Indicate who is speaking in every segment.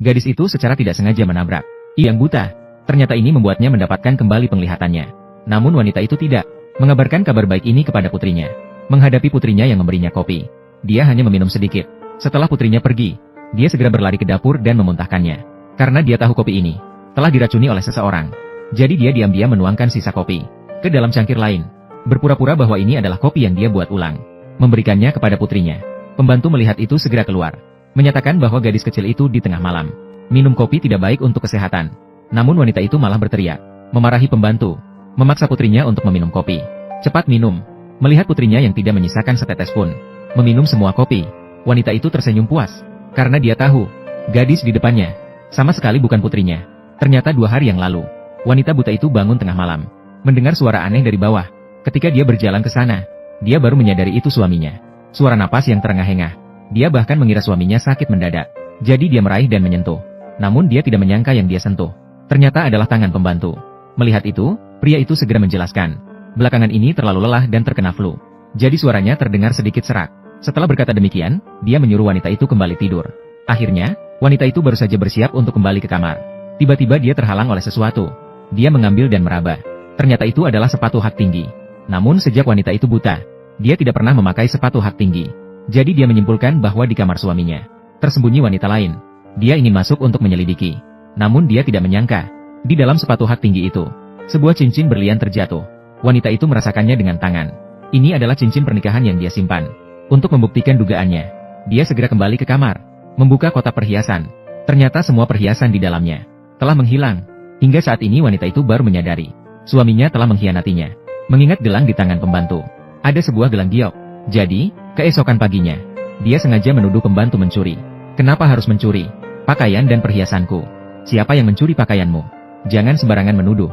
Speaker 1: Gadis itu secara tidak sengaja menabrak yang buta. Ternyata ini membuatnya mendapatkan kembali penglihatannya. Namun wanita itu tidak mengabarkan kabar baik ini kepada putrinya. Menghadapi putrinya yang memberinya kopi, dia hanya meminum sedikit. Setelah putrinya pergi, dia segera berlari ke dapur dan memuntahkannya. Karena dia tahu kopi ini telah diracuni oleh seseorang. Jadi dia diam-diam menuangkan sisa kopi ke dalam cangkir lain, berpura-pura bahwa ini adalah kopi yang dia buat ulang. Memberikannya kepada putrinya. Pembantu melihat itu segera keluar, menyatakan bahwa gadis kecil itu di tengah malam minum kopi tidak baik untuk kesehatan. Namun wanita itu malah berteriak, memarahi pembantu, memaksa putrinya untuk meminum kopi. Cepat minum. Melihat putrinya yang tidak menyisakan setetes pun meminum semua kopi, wanita itu tersenyum puas, karena dia tahu, gadis di depannya sama sekali bukan putrinya. Ternyata 2 hari yang lalu, wanita buta itu bangun tengah malam, mendengar suara aneh dari bawah. Ketika dia berjalan ke sana, dia baru menyadari itu suaminya. Suara napas yang terengah-engah. Dia bahkan mengira suaminya sakit mendadak. Jadi dia meraih dan menyentuh. Namun dia tidak menyangka yang dia sentuh ternyata adalah tangan pembantu. Melihat itu, pria itu segera menjelaskan. Belakangan ini terlalu lelah dan terkena flu. Jadi suaranya terdengar sedikit serak. Setelah berkata demikian, dia menyuruh wanita itu kembali tidur. Akhirnya, wanita itu baru saja bersiap untuk kembali ke kamar. Tiba-tiba dia terhalang oleh sesuatu. Dia mengambil dan meraba. Ternyata itu adalah sepatu hak tinggi. Namun sejak wanita itu buta, dia tidak pernah memakai sepatu hak tinggi. Jadi dia menyimpulkan bahwa di kamar suaminya tersembunyi wanita lain. Dia ingin masuk untuk menyelidiki. Namun dia tidak menyangka, di dalam sepatu hak tinggi itu, sebuah cincin berlian terjatuh. Wanita itu merasakannya dengan tangan. Ini adalah cincin pernikahan yang dia simpan. Untuk membuktikan dugaannya, dia segera kembali ke kamar, membuka kotak perhiasan. Ternyata semua perhiasan di dalamnya telah menghilang. Hingga saat ini wanita itu baru menyadari, suaminya telah mengkhianatinya. Mengingat gelang di tangan pembantu, ada sebuah gelang giok. Jadi, keesokan paginya, dia sengaja menuduh pembantu mencuri. Kenapa harus mencuri pakaian dan perhiasanku? Siapa yang mencuri pakaianmu? Jangan sembarangan menuduh.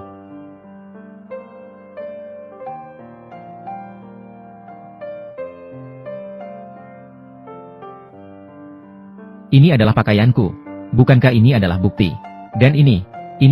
Speaker 1: Ini adalah pakaianku. Bukankah ini adalah bukti? Dan ini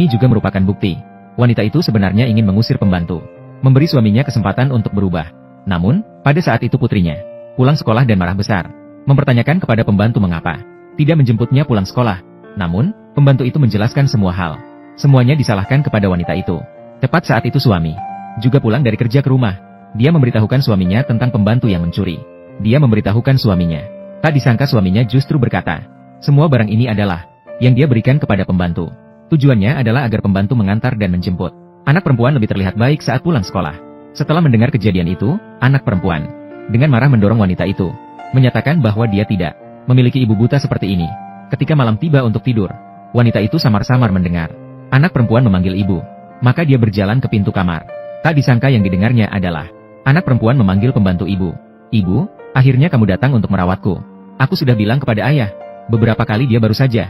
Speaker 1: juga merupakan bukti. Wanita itu sebenarnya ingin mengusir pembantu, memberi suaminya kesempatan untuk berubah. Namun, pada saat itu putrinya pulang sekolah dan marah besar, mempertanyakan kepada pembantu mengapa tidak menjemputnya pulang sekolah. Namun, pembantu itu menjelaskan semua hal. Semuanya disalahkan kepada wanita itu. Tepat saat itu suami juga pulang dari kerja ke rumah. Dia memberitahukan suaminya tentang pembantu yang mencuri. Dia memberitahukan suaminya. Tak disangka suaminya justru berkata, semua barang ini adalah yang dia berikan kepada pembantu. Tujuannya adalah agar pembantu mengantar dan menjemput. Anak perempuan lebih terlihat baik saat pulang sekolah. Setelah mendengar kejadian itu, anak perempuan dengan marah mendorong wanita itu, menyatakan bahwa dia tidak memiliki ibu buta seperti ini. Ketika malam tiba untuk tidur, wanita itu samar-samar mendengar anak perempuan memanggil ibu. Maka dia berjalan ke pintu kamar. Tak disangka yang didengarnya adalah anak perempuan memanggil pembantu ibu. Ibu, akhirnya kamu datang untuk merawatku. Aku sudah bilang kepada ayah. Beberapa kali dia baru saja.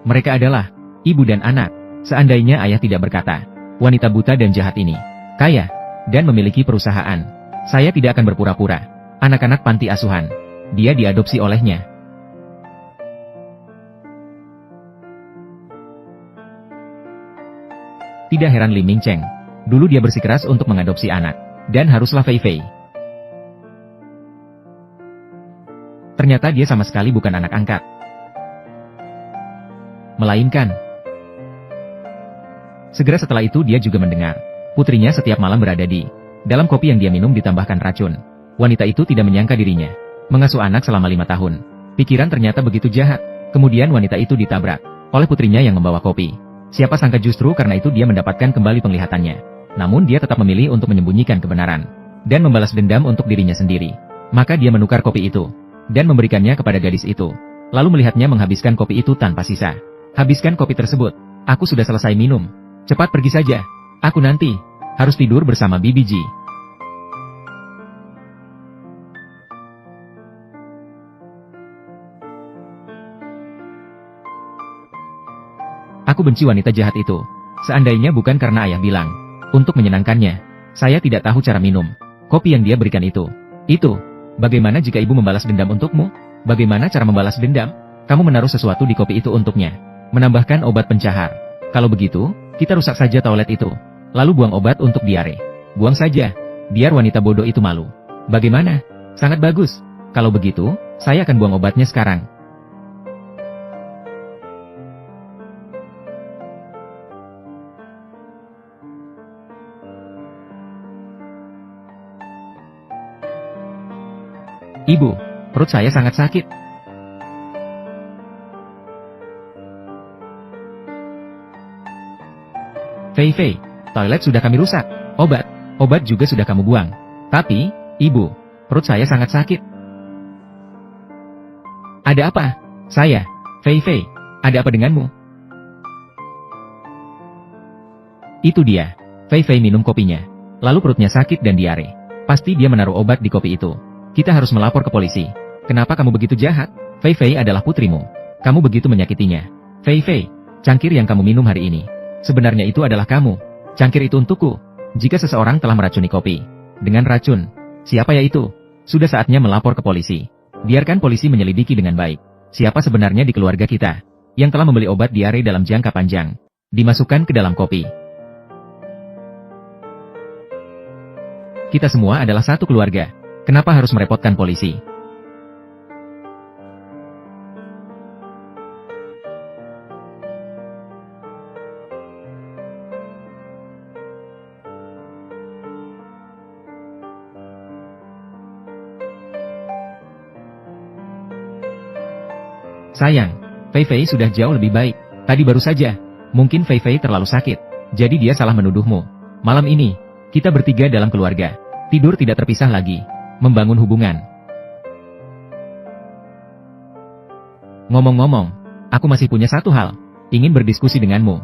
Speaker 1: Mereka adalah ibu dan anak. Seandainya ayah tidak berkata, wanita buta dan jahat ini kaya dan memiliki perusahaan, saya tidak akan berpura-pura. Anak-anak panti asuhan, dia diadopsi olehnya. Tidak heran Li Mingcheng, dulu dia bersikeras untuk mengadopsi anak, dan haruslah Fei Fei. Ternyata dia sama sekali bukan anak angkat, melainkan. Segera setelah itu dia juga mendengar, putrinya setiap malam berada di dalam kopi yang dia minum ditambahkan racun. Wanita itu tidak menyangka dirinya mengasuh anak selama 5 tahun. Pikiran ternyata begitu jahat. Kemudian wanita itu ditabrak oleh putrinya yang membawa kopi. Siapa sangka justru karena itu dia mendapatkan kembali penglihatannya. Namun dia tetap memilih untuk menyembunyikan kebenaran dan membalas dendam untuk dirinya sendiri. Maka dia menukar kopi itu dan memberikannya kepada gadis itu. Lalu melihatnya menghabiskan kopi itu tanpa sisa. Habiskan kopi tersebut. Aku sudah selesai minum. Cepat pergi saja. Aku nanti harus tidur bersama Bibi Ji. Aku benci wanita jahat itu. Seandainya bukan karena ayah bilang untuk menyenangkannya, saya tidak tahu cara minum kopi yang dia berikan itu. Bagaimana jika ibu membalas dendam untukmu? Bagaimana cara membalas dendam? Kamu menaruh sesuatu di kopi itu untuknya, menambahkan obat pencahar. Kalau begitu, kita rusak saja toilet itu. Lalu buang obat untuk diare. Buang saja, biar wanita bodoh itu malu. Bagaimana? Sangat bagus. Kalau begitu, saya akan buang obatnya sekarang. Ibu, perut saya sangat sakit. Fei Fei, toilet sudah kami rusak. Obat juga sudah kamu buang. Tapi, Ibu, perut saya sangat sakit. Ada apa? Saya, Fei Fei, ada apa denganmu? Itu dia. Fei Fei minum kopinya. Lalu perutnya sakit dan diare. Pasti dia menaruh obat di kopi itu. Kita harus melapor ke polisi. Kenapa kamu begitu jahat? Fei Fei adalah putrimu. Kamu begitu menyakitinya. Fei Fei, cangkir yang kamu minum hari ini. Sebenarnya itu adalah kamu. Cangkir itu untukku. Jika seseorang telah meracuni kopi dengan racun, siapa ya itu? Sudah saatnya melapor ke polisi. Biarkan polisi menyelidiki dengan baik. Siapa sebenarnya di keluarga kita yang telah membeli obat diare dalam jangka panjang, dimasukkan ke dalam kopi. Kita semua adalah satu keluarga. Kenapa harus merepotkan polisi? Sayang, Fei Fei sudah jauh lebih baik. Tadi baru saja, mungkin Fei Fei terlalu sakit. Jadi dia salah menuduhmu. Malam ini, kita bertiga dalam keluarga. Tidur tidak terpisah lagi. Membangun hubungan. Ngomong-ngomong, aku masih punya satu hal. Ingin berdiskusi denganmu.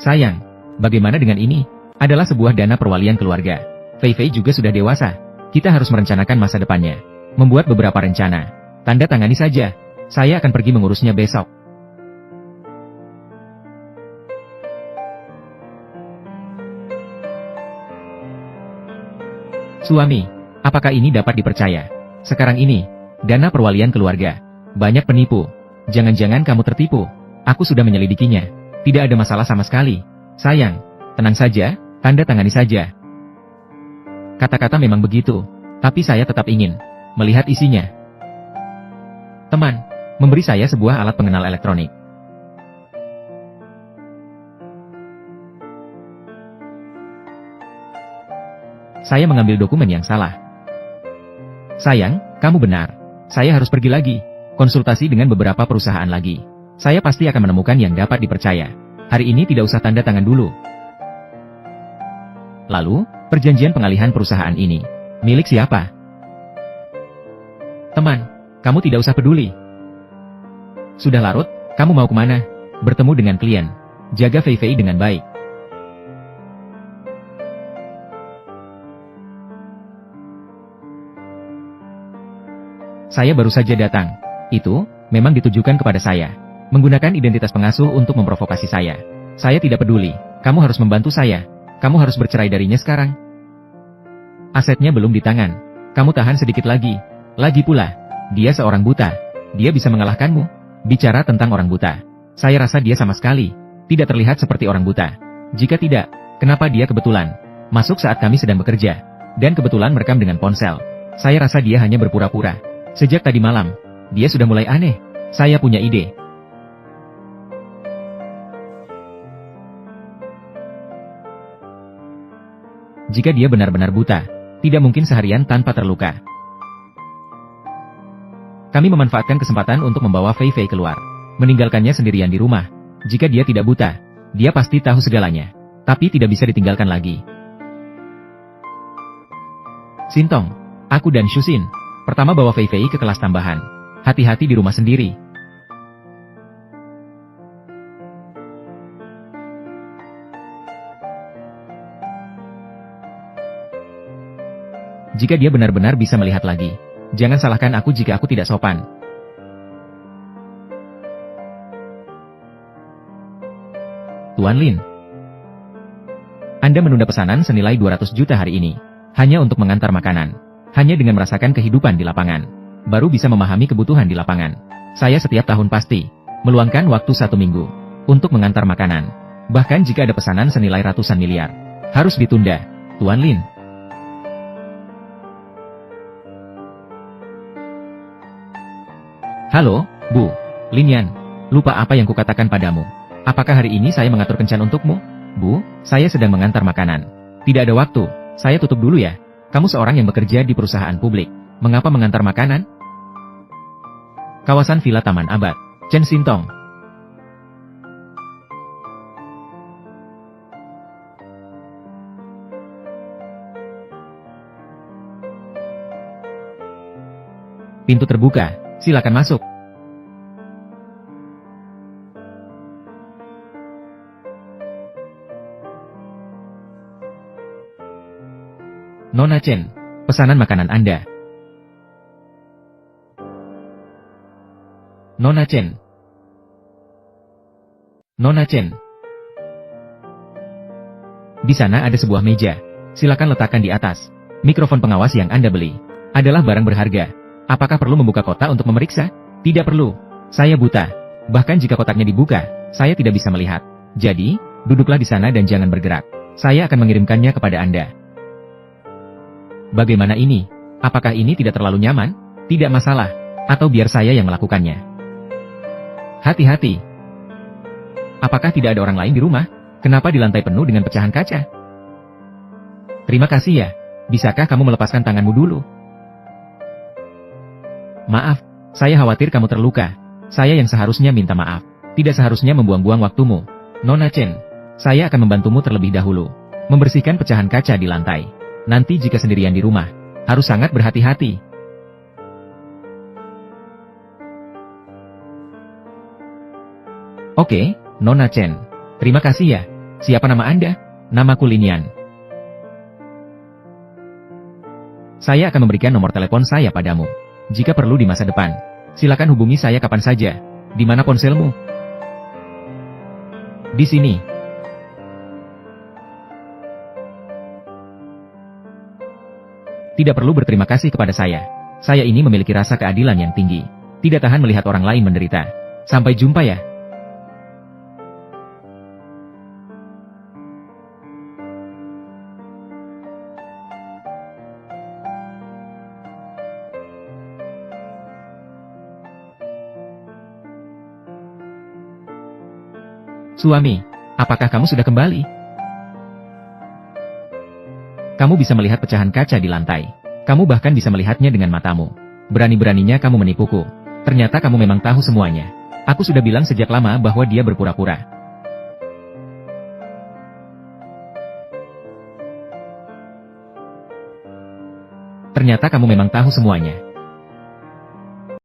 Speaker 1: Sayang, bagaimana dengan ini? Adalah sebuah dana perwalian keluarga. Fei Fei juga sudah dewasa. Kita harus merencanakan masa depannya. Membuat beberapa rencana. Tanda tangani saja. Saya akan pergi mengurusnya besok. Suami, apakah ini dapat dipercaya? Sekarang ini, dana perwalian keluarga. Banyak penipu. Jangan-jangan kamu tertipu. Aku sudah menyelidikinya. Tidak ada masalah sama sekali. Sayang, tenang saja, tanda tangani saja. Kata-kata memang begitu, tapi saya tetap ingin melihat isinya. Teman, memberi saya sebuah alat pengenal elektronik. Saya mengambil dokumen yang salah. Sayang, kamu benar. Saya harus pergi lagi. Konsultasi dengan beberapa perusahaan lagi. Saya pasti akan menemukan yang dapat dipercaya. Hari ini tidak usah tanda tangan dulu. Lalu, perjanjian pengalihan perusahaan ini milik siapa? Teman, kamu tidak usah peduli. Sudah larut, kamu mau kemana? Bertemu dengan klien. Jaga Fei Fei dengan baik. Saya baru saja datang. Itu, memang ditujukan kepada saya. Menggunakan identitas pengasuh untuk memprovokasi saya. Saya tidak peduli. Kamu harus membantu saya. Kamu harus bercerai darinya sekarang. Asetnya belum di tangan. Kamu tahan sedikit lagi. Lagi pula, dia seorang buta. Dia bisa mengalahkanmu. Bicara tentang orang buta. Saya rasa dia sama sekali tidak terlihat seperti orang buta. Jika tidak, kenapa dia kebetulan masuk saat kami sedang bekerja, dan kebetulan merekam dengan ponsel? Saya rasa dia hanya berpura-pura. Sejak tadi malam, dia sudah mulai aneh. Saya punya ide. Jika dia benar-benar buta, tidak mungkin seharian tanpa terluka. Kami memanfaatkan kesempatan untuk membawa Fei Fei keluar, meninggalkannya sendirian di rumah. Jika dia tidak buta, dia pasti tahu segalanya, tapi tidak bisa ditinggalkan lagi. Sintong, aku dan Shusin, pertama bawa Fei Fei ke kelas tambahan. Hati-hati di rumah sendiri. Jika dia benar-benar bisa melihat lagi, jangan salahkan aku jika aku tidak sopan. Tuan Lin, Anda menunda pesanan senilai 200 juta hari ini, hanya untuk mengantar makanan. Hanya dengan merasakan kehidupan di lapangan, baru bisa memahami kebutuhan di lapangan. Saya setiap tahun pasti meluangkan waktu 1 minggu untuk mengantar makanan. Bahkan jika ada pesanan senilai ratusan miliar, harus ditunda, Tuan Lin. Halo, Bu. Lin Yan. Lupa apa yang kukatakan padamu. Apakah hari ini saya mengatur kencan untukmu? Bu, saya sedang mengantar makanan. Tidak ada waktu, saya tutup dulu ya. Kamu seorang yang bekerja di perusahaan publik. Mengapa mengantar makanan? Kawasan Villa Taman Abad, Chen Sintong. Pintu terbuka, silakan masuk. Nona Chen, pesanan makanan Anda. Nona Chen. Nona Chen. Di sana ada sebuah meja. Silakan letakkan di atas. Mikrofon pengawas yang Anda beli adalah barang berharga. Apakah perlu membuka kotak untuk memeriksa? Tidak perlu. Saya buta. Bahkan jika kotaknya dibuka, saya tidak bisa melihat. Jadi, duduklah di sana dan jangan bergerak. Saya akan mengirimkannya kepada Anda. Bagaimana ini? Apakah ini tidak terlalu nyaman? Tidak masalah. Atau biar saya yang melakukannya. Hati-hati. Apakah tidak ada orang lain di rumah? Kenapa di lantai penuh dengan pecahan kaca? Terima kasih ya. Bisakah kamu melepaskan tanganmu dulu? Maaf, saya khawatir kamu terluka. Saya yang seharusnya minta maaf. Tidak seharusnya membuang-buang waktumu. Nona Chen, saya akan membantumu terlebih dahulu. Membersihkan pecahan kaca di lantai. Nanti jika sendirian di rumah, harus sangat berhati-hati. Oke, Nona Chen. Terima kasih ya. Siapa nama Anda? Namaku Lin Yan. Saya akan memberikan nomor telepon saya padamu. Jika perlu di masa depan, silakan hubungi saya kapan saja. Di mana ponselmu? Di sini. Tidak perlu berterima kasih kepada saya. Saya ini memiliki rasa keadilan yang tinggi. Tidak tahan melihat orang lain menderita. Sampai jumpa ya. Suami, apakah kamu sudah kembali? Kamu bisa melihat pecahan kaca di lantai. Kamu bahkan bisa melihatnya dengan matamu. Berani-beraninya kamu menipuku. Ternyata kamu memang tahu semuanya. Aku sudah bilang sejak lama bahwa dia berpura-pura. Ternyata kamu memang tahu semuanya.